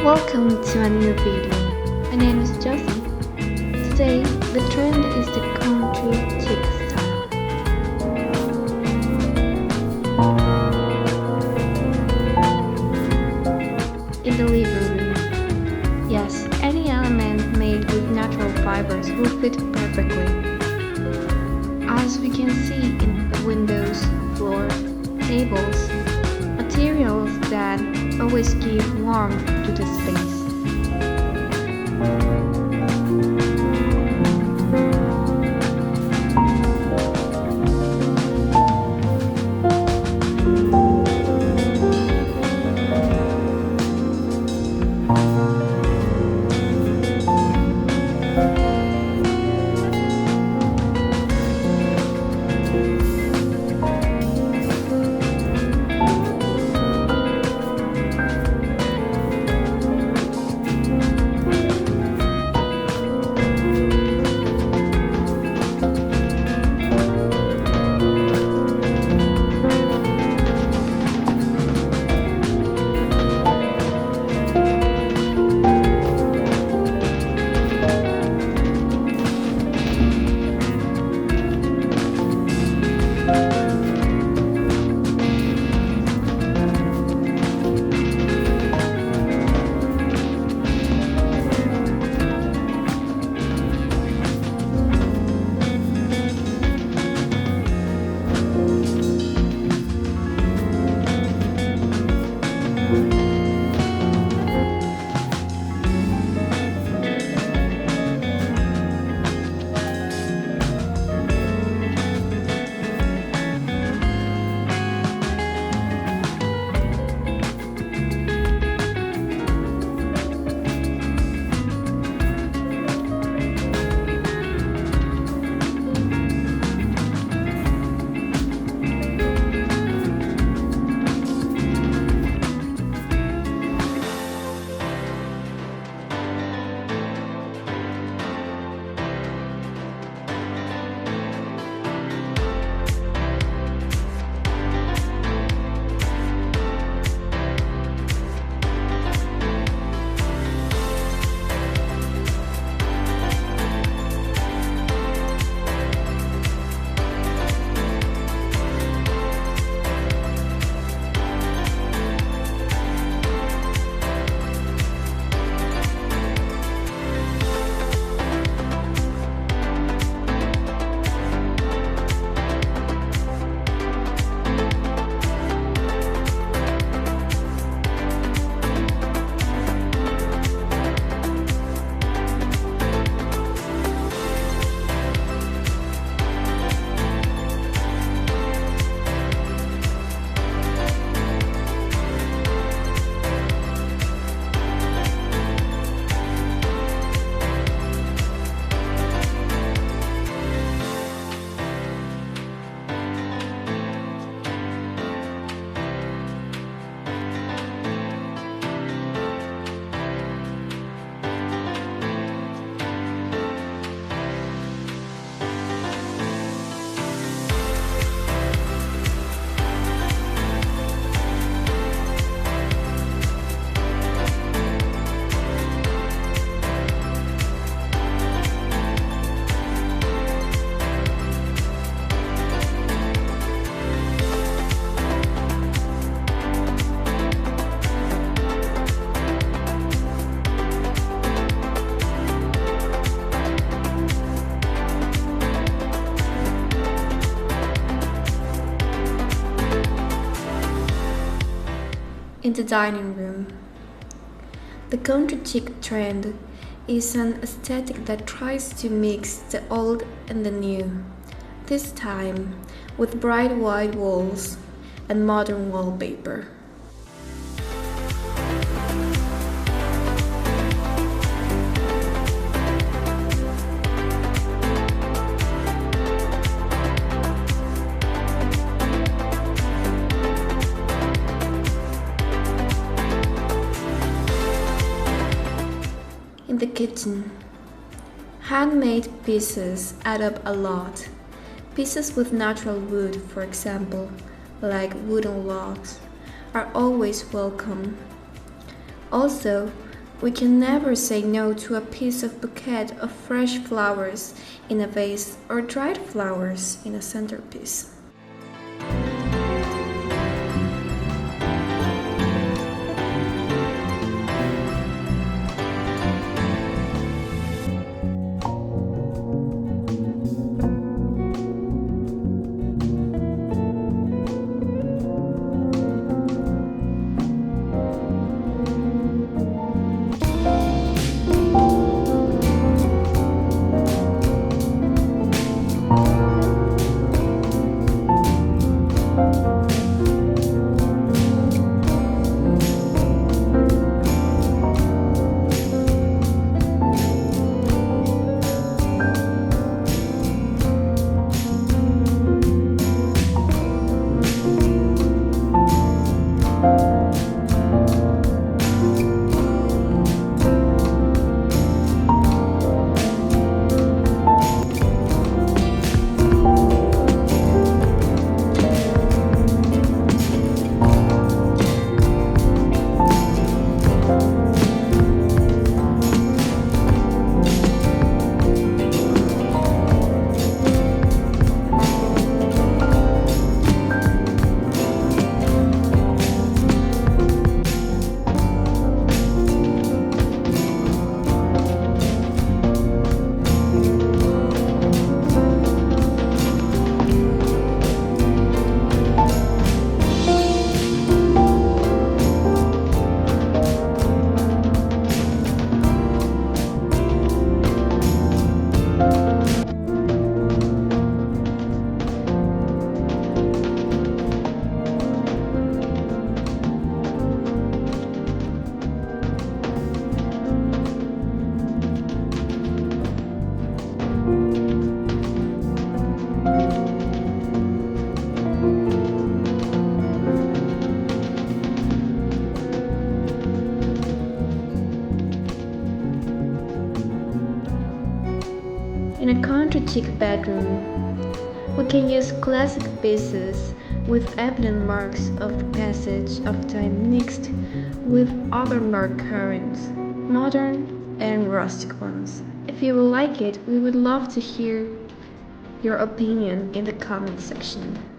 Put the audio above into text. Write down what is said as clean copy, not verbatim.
Welcome to a new video. My name is Jossie. Today, the trend is the country chic style. In the living room, yes, any element made with natural fibers will fit perfectly. As we can see in the windows, floor, tables, materials that always give warmth to the space. In the dining room, the country chic trend is an aesthetic that tries to mix the old and the new, this time with bright white walls and modern wallpaper. In the kitchen, handmade pieces add up a lot. Pieces with natural wood, for example, like wooden logs, are always welcome. Also, We can never say no to a piece of bouquet of fresh flowers in a vase or dried flowers in a centerpiece. In a country chic bedroom, we can use classic vases with evident marks of passage of time mixed with other dark currents, modern and rustic ones. If you will like it, we would love to hear your opinion in the comment section.